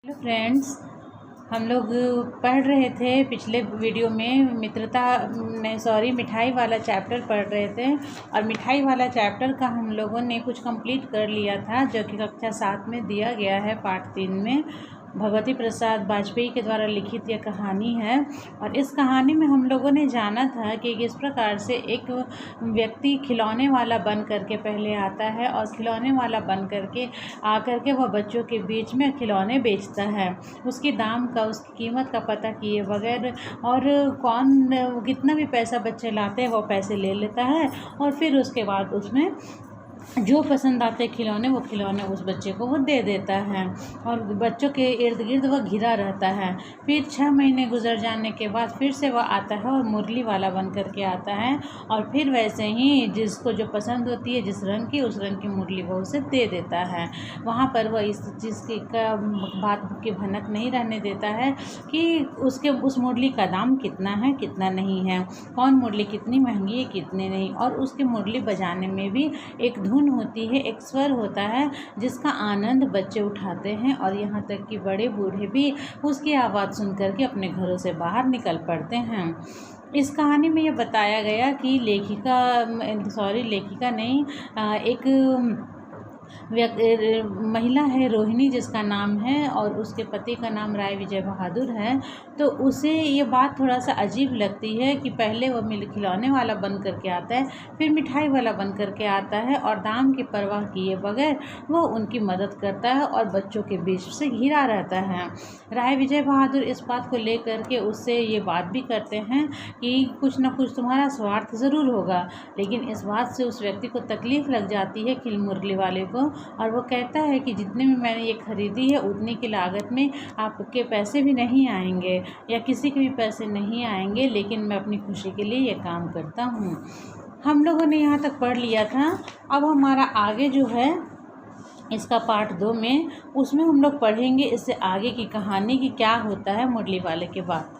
Hello friends, हम लोग पढ़ रहे थे पिछले वीडियो में मिठाई वाला चैप्टर पढ़ रहे थे। और मिठाई वाला चैप्टर का हम लोगों ने कुछ कंप्लीट कर लिया था, जो कि कक्षा 7 में दिया गया है। पाठ 3 में भगवती प्रसाद वाजपेयी के द्वारा लिखित यह कहानी है। और इस कहानी में हम लोगों ने जाना था कि किस प्रकार से एक व्यक्ति खिलौने वाला बन करके पहले आता है, और खिलौने वाला बन करके आकर के वह बच्चों के बीच में खिलौने बेचता है। उसकी दाम का, उसकी कीमत का पता किए बगैर, और कौन कितना भी पैसा बच्चे लाते हैं वो पैसे ले लेता है। और फिर उसके बाद उसमें जो पसंद आते खिलौने, वो खिलौने उस बच्चे को वो दे देता है, और बच्चों के इर्द गिर्द वह घिरा रहता है। फिर 6 महीने गुजर जाने के बाद फिर से वह आता है और मुरली वाला बन करके आता है। और फिर वैसे ही जिसको जो पसंद होती है, जिस रंग की, उस रंग की मुरली वो उसे दे देता है। वहाँ पर वह इस चीज़ की बात की भनक नहीं रहने देता है कि उस मुरली का दाम कितना है, कितना नहीं है, कौन मुरली कितनी महंगी है, कितनी नहीं। और उसकी मुरली बजाने में भी एक धुन होती है, एक स्वर होता है, जिसका आनंद बच्चे उठाते हैं। और यहाँ तक कि बड़े बूढ़े भी उसकी आवाज़ सुन करके अपने घरों से बाहर निकल पड़ते हैं। इस कहानी में यह बताया गया कि लेखिका नहीं, एक महिला है रोहिणी, जिसका नाम है, और उसके पति का नाम राय विजय बहादुर है। तो उसे ये बात थोड़ा सा अजीब लगती है कि पहले वह खिलौने वाला बन करके आता है, फिर मिठाई वाला बन करके आता है, और दाम की परवाह किए बगैर वो उनकी मदद करता है और बच्चों के बीच से घिरा रहता है। राय विजय बहादुर इस बात को लेकर के उससे ये बात भी करते हैं कि कुछ ना कुछ तुम्हारा स्वार्थ ज़रूर होगा। लेकिन इस बात से उस व्यक्ति को तकलीफ़ लग जाती है, खिल मुरली वाले को। और वो कहता है कि जितने में मैंने ये ख़रीदी है, उतनी की लागत में आपके पैसे भी नहीं आएंगे, या किसी के भी पैसे नहीं आएंगे, लेकिन मैं अपनी खुशी के लिए ये काम करता हूँ। हम लोगों ने यहाँ तक पढ़ लिया था। अब हमारा आगे जो है इसका पार्ट 2 में, उसमें हम लोग पढ़ेंगे इससे आगे की कहानी की क्या होता है मुरली वाले के बाद।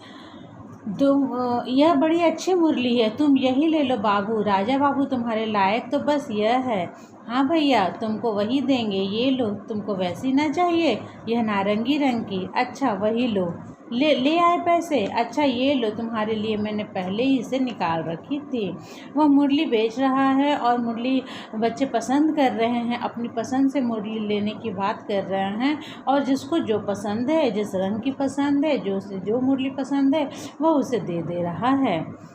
यह बड़ी अच्छी मुरली है, तुम यही ले लो बाबू, राजा बाबू तुम्हारे लायक तो बस यह है। हाँ भैया, तुमको वही देंगे, ये लो। तुमको वैसी ना चाहिए, यह नारंगी रंग की, अच्छा वही लो। ले आए पैसे, अच्छा ये लो, तुम्हारे लिए मैंने पहले ही इसे निकाल रखी थी। वह मुरली बेच रहा है, और मुरली बच्चे पसंद कर रहे हैं, अपनी पसंद से मुरली लेने की बात कर रहे हैं। और जिसको जो पसंद है, जिस रंग की पसंद है, जो मुरली पसंद है, वह उसे दे रहा है।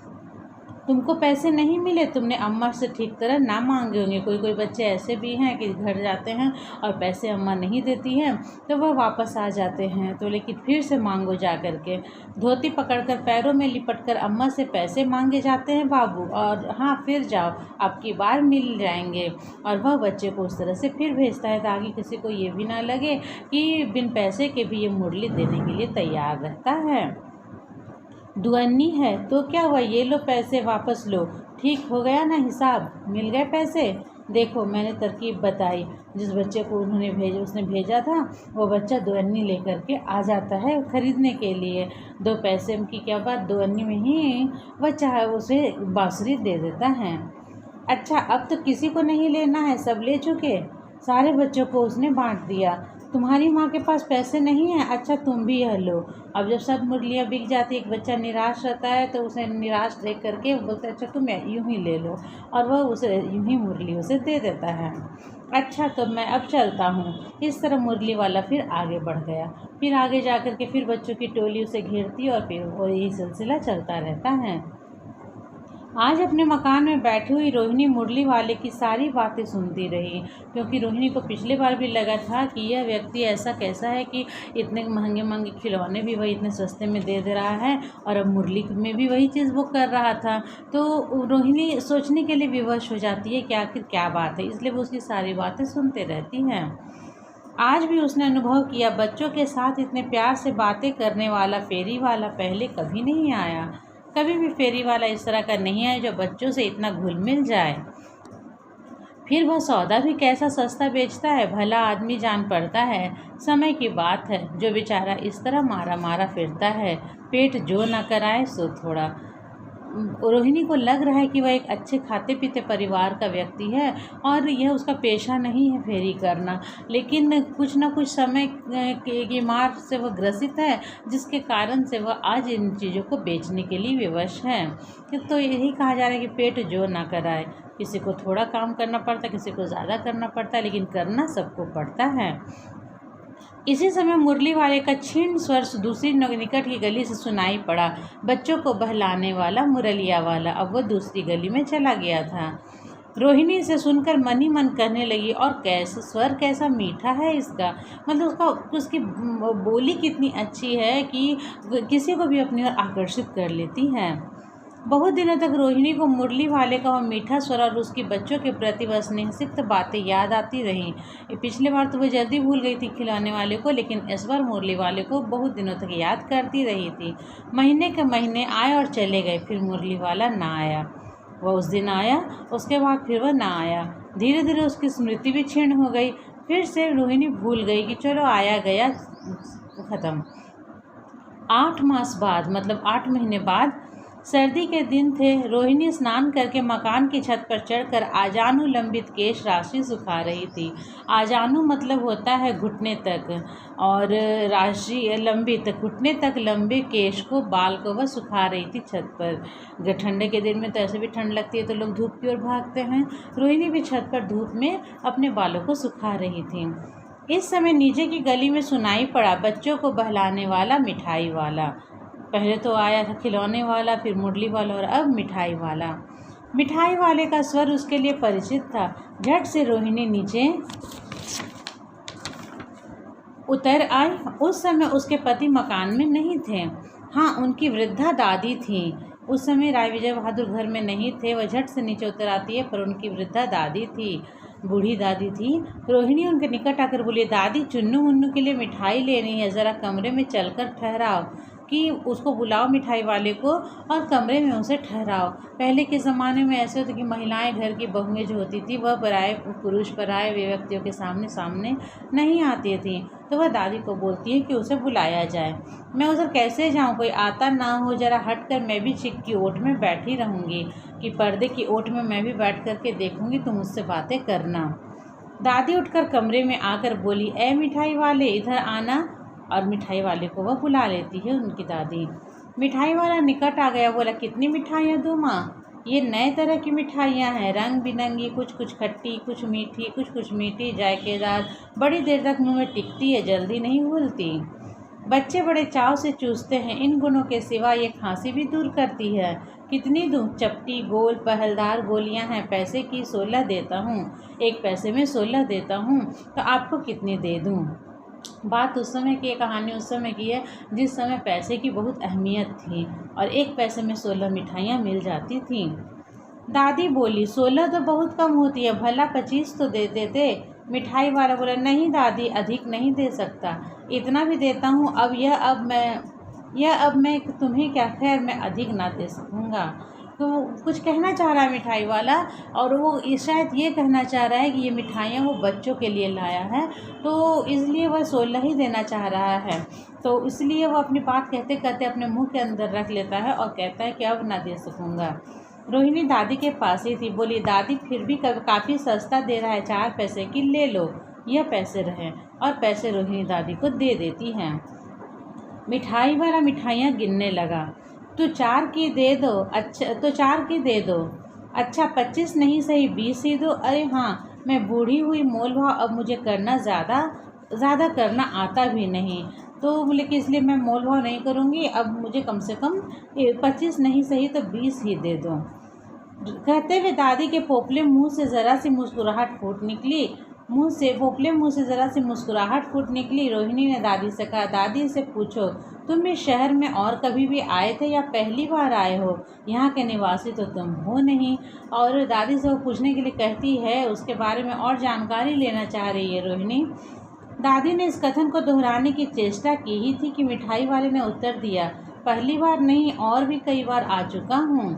तुमको पैसे नहीं मिले, तुमने अम्मा से ठीक तरह ना मांगे होंगे। कोई बच्चे ऐसे भी हैं कि घर जाते हैं और पैसे अम्मा नहीं देती हैं, तो वह वापस आ जाते हैं। तो लेकिन फिर से मांगो जा कर के, धोती पकड़कर पैरों में लिपटकर अम्मा से पैसे मांगे जाते हैं बाबू, और हाँ फिर जाओ, आपकी बार मिल जाएंगे। और वह बच्चे को उस तरह से फिर भेजता है, ताकि किसी को ये भी ना लगे कि बिन पैसे के भी ये मुरली देने के लिए तैयार रहता है। दुअन्नी है तो क्या हुआ, ये लो पैसे वापस लो, ठीक हो गया ना हिसाब, मिल गए पैसे। देखो मैंने तरकीब बताई। जिस बच्चे को उसने भेजा था, वो बच्चा दुअन्नी लेकर के आ जाता है ख़रीदने के लिए। 2 पैसे की क्या बात, दुअन्नी में ही वह चाहे उसे बांसुरी दे देता है। अच्छा, अब तो किसी को नहीं लेना है, सब ले चुके। सारे बच्चों को उसने बांट दिया। तुम्हारी माँ के पास पैसे नहीं हैं, अच्छा तुम भी यह लो। अब जब सब मुरलियाँ बिक जाती, एक बच्चा निराश रहता है, तो उसे निराश देख करके वो बोलता है अच्छा तुम यूँ ही ले लो, और वह उसे यूँ ही मुरली उसे दे देता है। अच्छा तो मैं अब चलता हूँ। इस तरह मुरली वाला फिर आगे बढ़ गया। फिर आगे जा कर के फिर बच्चों की टोली उसे घेरती, और फिर वो यही सिलसिला चलता रहता है। आज अपने मकान में बैठी हुई रोहिणी मुरली वाले की सारी बातें सुनती रही, क्योंकि रोहिणी को पिछली बार भी लगा था कि यह व्यक्ति ऐसा कैसा है कि इतने महंगे महंगे खिलौने भी वही इतने सस्ते में दे रहा है, और अब मुरली में भी वही चीज़ वो कर रहा था। तो रोहिणी सोचने के लिए विवश हो जाती है कि आखिर क्या बात है, इसलिए वो उसकी सारी बातें सुनते रहती हैं। आज भी उसने अनुभव किया, बच्चों के साथ इतने प्यार से बातें करने वाला फेरी वाला पहले कभी नहीं आया। कभी भी फेरी वाला इस तरह का नहीं आया जो बच्चों से इतना घुल मिल जाए। फिर वह सौदा भी कैसा सस्ता बेचता है, भला आदमी जान पड़ता है। समय की बात है, जो बेचारा इस तरह मारा मारा फिरता है, पेट जो न कराए सो थोड़ा। रोहिणी को लग रहा है कि वह एक अच्छे खाते पीते परिवार का व्यक्ति है और यह उसका पेशा नहीं है फेरी करना, लेकिन कुछ ना कुछ समय की बीमार से वह ग्रसित है, जिसके कारण से वह आज इन चीज़ों को बेचने के लिए विवश है। तो यही कहा जा रहा है कि पेट जो ना कराए, किसी को थोड़ा काम करना पड़ता है, किसी को ज़्यादा करना पड़ता है, लेकिन करना सबको पड़ता है। इसी समय मुरली वाले का क्षीण स्वर दूसरी निकट की गली से सुनाई पड़ा। बच्चों को बहलाने वाला मुरलिया वाला अब वह दूसरी गली में चला गया था। रोहिणी इसे सुनकर मन ही मन कहने लगी, और कैसा स्वर, कैसा मीठा है इसका, मतलब उसकी बोली कितनी अच्छी है कि किसी को भी अपनी ओर आकर्षित कर लेती है। बहुत दिनों तक रोहिणी को मुरली वाले का वह मीठा स्वर और उसकी बच्चों के प्रति वह स्नेहसिक्त बातें याद आती रहीं। पिछले बार तो वह जल्दी भूल गई थी खिलौने वाले को, लेकिन इस बार मुरली वाले को बहुत दिनों तक याद करती रही थी। महीने के महीने आए और चले गए, फिर मुरली वाला ना आया। वह उस दिन आया, उसके बाद फिर वह ना आया। धीरे धीरे उसकी स्मृति भी क्षीण हो गई। फिर से रोहिणी भूल गई कि चलो आया गया ख़त्म। 8 मास बाद, मतलब 8 महीने बाद, सर्दी के दिन थे। रोहिणी स्नान करके मकान की छत पर चढ़कर आजानु लंबित केश राशि सुखा रही थी। आजानु मतलब होता है घुटने तक, और राशि लंबित, घुटने तक लंबे केश को, बाल को वह सुखा रही थी छत पर। ठंडे के दिन में तो ऐसे भी ठंड लगती है तो लोग धूप की ओर भागते हैं। रोहिणी भी छत पर धूप में अपने बालों को सुखा रही थी। इस समय नीचे की गली में सुनाई पड़ा बच्चों को बहलाने वाला मिठाई वाला। पहले तो आया था खिलौने वाला, फिर मुरली वाला, और अब मिठाई वाला। मिठाई वाले का स्वर उसके लिए परिचित था। झट से रोहिणी नीचे उतर आई। उस समय उसके पति मकान में नहीं थे। हाँ, उनकी वृद्धा दादी थी। उस समय राय विजय बहादुर घर में नहीं थे। वह झट से नीचे उतर आती है, पर उनकी वृद्धा दादी थी, बूढ़ी दादी थी। रोहिणी उनके निकट आकर बोली, दादी, चुन्नू मुन्नू के लिए मिठाई लेनी है, ज़रा कमरे में चलकर ठहराओ, कि उसको बुलाओ मिठाई वाले को और कमरे में उसे ठहराओ। पहले के ज़माने में ऐसे होता कि महिलाएं, घर की बहुएं जो होती थी, वह पराए पुरुष, पराए व्यक्तियों के सामने नहीं आती थी। तो वह दादी को बोलती है कि उसे बुलाया जाए। मैं उधर कैसे जाऊं, कोई आता ना हो, ज़रा हट कर मैं भी चिक की ओट में बैठी रहूँगी, कि पर्दे की ओट में मैं भी बैठ कर के देखूँगी, तुम मुझसे बातें करना। दादी उठकर कमरे में आकर बोली, ए मिठाई वाले, इधर आना। और मिठाई वाले को वह बुला लेती है उनकी दादी। मिठाई वाला निकट आ गया, बोला, कितनी मिठाइयाँ दूँ माँ? ये नए तरह की मिठाइयाँ हैं, रंग बिरंगी, कुछ खट्टी, कुछ मीठी, कुछ मीठी, जायकेदार, बड़ी देर तक मुँह में टिकती है, जल्दी नहीं घुलती। बच्चे बड़े चाव से चूसते हैं। इन गुणों के सिवा ये खांसी भी दूर करती है। कितनी दूँ? चपटी, गोल, पहलदार गोलियां हैं। पैसे की 16 देता हूँ। 1 पैसे में 16 देता हूँ, तो आपको कितनी दे दूँ? बात उस समय की, कहानी उस समय की है जिस समय पैसे की बहुत अहमियत थी और 1 पैसे में 16 मिठाइयाँ मिल जाती थीं। दादी बोली, 16 तो बहुत कम होती है, भला 25 तो दे देते। मिठाई वाला बोला, नहीं दादी, अधिक नहीं दे सकता, इतना भी देता हूँ। अब मैं तुम्हें क्या, खैर मैं अधिक ना दे सकूँगा। तो कुछ कहना चाह रहा है मिठाई वाला, और वो शायद ये कहना चाह रहा है कि ये मिठाइयाँ वो बच्चों के लिए लाया है, तो इसलिए वह 16 ही देना चाह रहा है। तो इसलिए वो अपनी बात कहते कहते अपने मुंह के अंदर रख लेता है और कहता है कि अब ना दे सकूँगा। रोहिणी दादी के पास ही थी। बोली, दादी फिर भी काफ़ी सस्ता दे रहा है, 4 पैसे की ले लो, यह पैसे रहें। और पैसे रोहिणी दादी को दे देती हैं। मिठाई वाला मिठाइयाँ गिनने लगा। तो 4 की दे दो। अच्छा, तो 4 की दे दो। अच्छा, 25 नहीं सही, 20 ही दो। अरे हाँ, मैं बूढ़ी हुई, मोल भाव अब मुझे करना ज़्यादा करना आता भी नहीं, तो बोले कि इसलिए मैं मोल भाव नहीं करूँगी। अब मुझे कम से कम 25 नहीं सही तो 20 ही दे दो। कहते हुए दादी के पोपले मुंह से ज़रा सी मुस्कुराहट फूट निकली। पोपले मुंह से ज़रा सी मुस्कुराहट फूट निकली। रोहिणी ने दादी से कहा, दादी से पूछो, तुम इस शहर में और कभी भी आए थे या पहली बार आए हो? यहाँ के निवासी तो तुम हो नहीं। और दादी से वो पूछने के लिए कहती है, उसके बारे में और जानकारी लेना चाह रही है रोहिणी। दादी ने इस कथन को दोहराने की चेष्टा की ही थी कि मिठाई वाले ने उत्तर दिया, पहली बार नहीं, और भी कई बार आ चुका हूँ।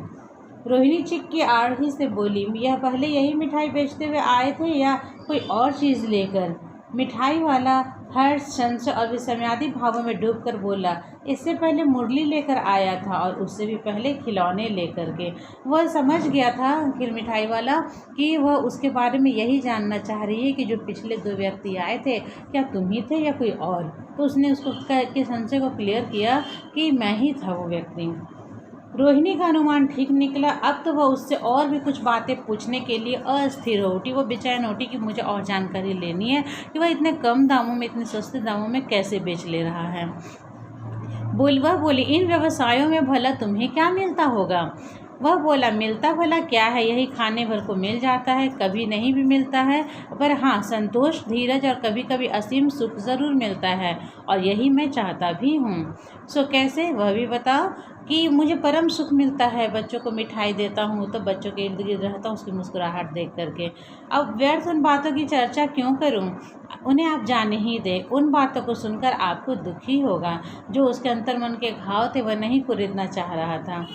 रोहिणी चिक की आड़ से बोली, यह पहले यही मिठाई बेचते हुए आए थे या कोई और चीज़ लेकर? मिठाई वाला हर्ष, संशय और विस्मयादि भावों में डूबकर बोला, इससे पहले मुरली लेकर आया था और उससे भी पहले खिलौने लेकर के। वह समझ गया था आखिर मिठाई वाला कि वह उसके बारे में यही जानना चाह रही है कि जो पिछले 2 व्यक्ति आए थे क्या तुम ही थे या कोई और। तो उसने उसको के संशय को क्लियर किया कि मैं ही था वो व्यक्ति। रोहिणी का अनुमान ठीक निकला। अब तो वह उससे और भी कुछ बातें पूछने के लिए अस्थिर हो उठी। वो बेचैन उठी कि मुझे और जानकारी लेनी है कि वह इतने कम दामों में, इतने सस्ते दामों में कैसे बेच ले रहा है। वह बोली, इन व्यवसायों में भला तुम्हें क्या मिलता होगा। वह बोला, मिलता भला क्या है, यही खाने भर को मिल जाता है, कभी नहीं भी मिलता है, पर हाँ संतोष, धीरज और कभी कभी असीम सुख ज़रूर मिलता है और यही मैं चाहता भी हूँ। सो कैसे, वह भी बताओ। कि मुझे परम सुख मिलता है, बच्चों को मिठाई देता हूँ तो बच्चों के इर्द गिर्द रहता हूँ उसकी मुस्कुराहट देख करके। अब व्यर्थ उन बातों की चर्चा क्यों करूँ, उन्हें आप जाने ही दें। उन बातों को सुनकर आपको दुख ही होगा। जो उसके अंतर्मन के घाव थे वह नहीं कुरेदना चाह रहा था।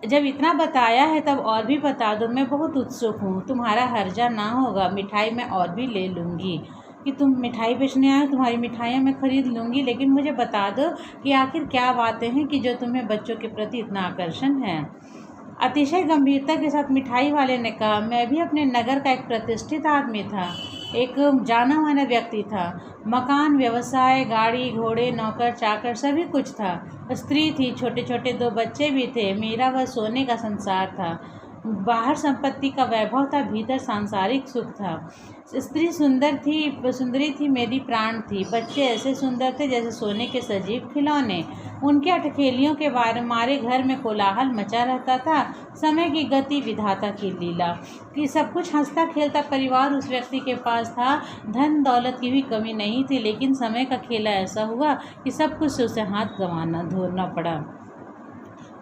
जब इतना बताया है तब और भी बता दो, मैं बहुत उत्सुक हूँ, तुम्हारा हर्जा ना होगा, मिठाई मैं और भी ले लूँगी। कि तुम मिठाई बेचने आए, तुम्हारी मिठाइयाँ मैं खरीद लूँगी, लेकिन मुझे बता दो कि आखिर क्या बातें हैं कि जो तुम्हें बच्चों के प्रति इतना आकर्षण है। अतिशय गंभीरता के साथ मिठाई वाले ने कहा, मैं भी अपने नगर का एक प्रतिष्ठित आदमी था, एक जाना माना व्यक्ति था। मकान, व्यवसाय, गाड़ी घोड़े, नौकर चाकर सभी कुछ था। स्त्री थी, छोटे छोटे 2 बच्चे भी थे। मेरा वह सोने का संसार था। बाहर संपत्ति का वैभव था, भीतर सांसारिक सुख था। स्त्री सुंदरी थी, मेरी प्राण थी। बच्चे ऐसे सुंदर थे जैसे सोने के सजीव खिलौने। उनके अटखेलियों के मारे घर में कोलाहल मचा रहता था। समय की गति, विधाता की लीला कि सब कुछ हंसता खेलता परिवार उस व्यक्ति के पास था। धन दौलत की भी कमी नहीं थी, लेकिन समय का खेला ऐसा हुआ कि सब कुछ से उसे हाथ धोना पड़ा।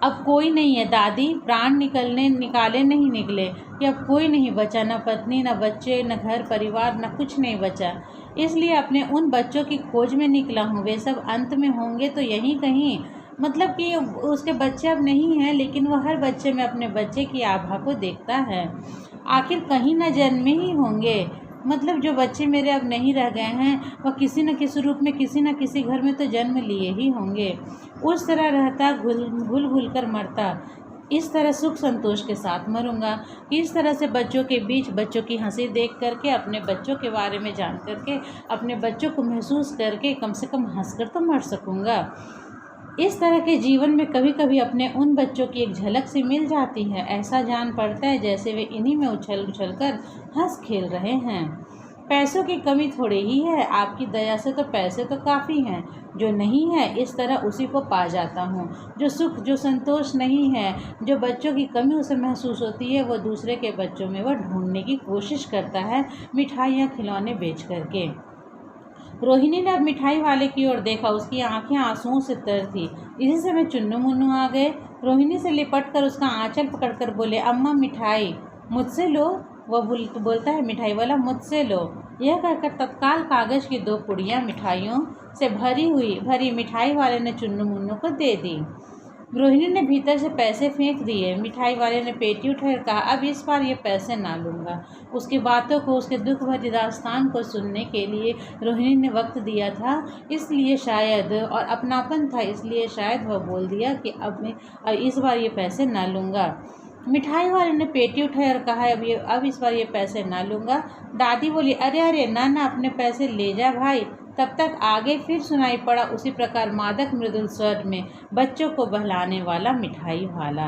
अब कोई नहीं है दादी, प्राण निकाले नहीं निकले कि अब कोई नहीं बचा, न पत्नी, न बच्चे, न घर परिवार, न कुछ नहीं बचा। इसलिए अपने उन बच्चों की खोज में निकला हूँ। वे सब अंत में होंगे तो यहीं कहीं। मतलब कि उसके बच्चे अब नहीं हैं, लेकिन वह हर बच्चे में अपने बच्चे की आभा को देखता है। आखिर कहीं न जन्मे ही होंगे। मतलब जो बच्चे मेरे अब नहीं रह गए हैं वह किसी न किसी रूप में किसी न किसी घर में तो जन्म लिए ही होंगे। उस तरह रहता, घुल कर मरता, इस तरह सुख संतोष के साथ मरूंगा। इस तरह से बच्चों के बीच बच्चों की हंसी देख करके, अपने बच्चों के बारे में जान करके, अपने बच्चों को महसूस करके कम से कम हंसकर तो मर सकूंगा। इस तरह के जीवन में कभी कभी अपने उन बच्चों की एक झलक सी मिल जाती है। ऐसा जान पड़ता है जैसे वे इन्हीं में उछल कर हंस खेल रहे हैं। पैसों की कमी थोड़ी ही है, आपकी दया से तो पैसे तो काफ़ी हैं। जो नहीं है इस तरह उसी को पा जाता हूँ। जो सुख, जो संतोष नहीं है, जो बच्चों की कमी उसे महसूस होती है, वो दूसरे के बच्चों में वह ढूंढने की कोशिश करता है, मिठाइयाँ खिलौने बेच करके। रोहिणी ने अब मिठाई वाले की ओर देखा। उसकी आंखें आंसुओं से तर थी। इसी समय चुन्नू मुन्नू आ गए। रोहिणी से लिपट कर उसका आंचल पकड़कर बोले, अम्मा मिठाई मुझसे लो। वह बोलता है मिठाई वाला, मुझसे लो। यह कहकर तत्काल कागज की 2 पुड़ियाँ मिठाइयों से भरी मिठाई वाले ने चुन्नू मुन्नू को दे दी। रोहिणी ने भीतर से पैसे फेंक दिए। मिठाई वाले ने पेटी उठाकर कहा, अब इस बार ये पैसे ना लूँगा। उसकी बातों को, उसके दुख भरी दास्तान को सुनने के लिए रोहिणी ने वक्त दिया था, इसलिए शायद, और अपनापन था इसलिए शायद वह बोल दिया कि अब इस बार ये पैसे ना लूँगा। मिठाई वाले ने पेटी उठाई और कहा, अब इस बार ये पैसे ना लूँगा। दादी बोली, अरे अरे ना, अपने पैसे ले जा भाई। तब तक आगे फिर सुनाई पड़ा उसी प्रकार मादक मृदुल स्वर में बच्चों को बहलाने वाला मिठाई वाला।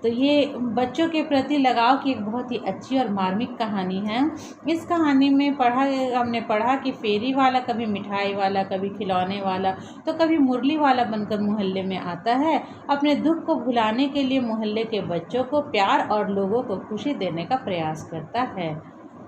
तो ये बच्चों के प्रति लगाव की एक बहुत ही अच्छी और मार्मिक कहानी है। इस कहानी में हमने पढ़ा कि फेरी वाला कभी मिठाई वाला, कभी खिलौने वाला, तो कभी मुरली वाला बनकर मोहल्ले में आता है। अपने दुख को भुलाने के लिए मोहल्ले के बच्चों को प्यार और लोगों को खुशी देने का प्रयास करता है।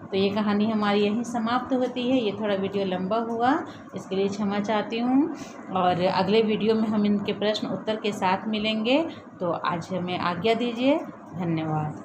तो ये कहानी हमारी यहीं समाप्त होती है। ये थोड़ा वीडियो लंबा हुआ, इसके लिए क्षमा चाहती हूँ। और अगले वीडियो में हम इनके प्रश्न उत्तर के साथ मिलेंगे। तो आज हमें आज्ञा दीजिए। धन्यवाद।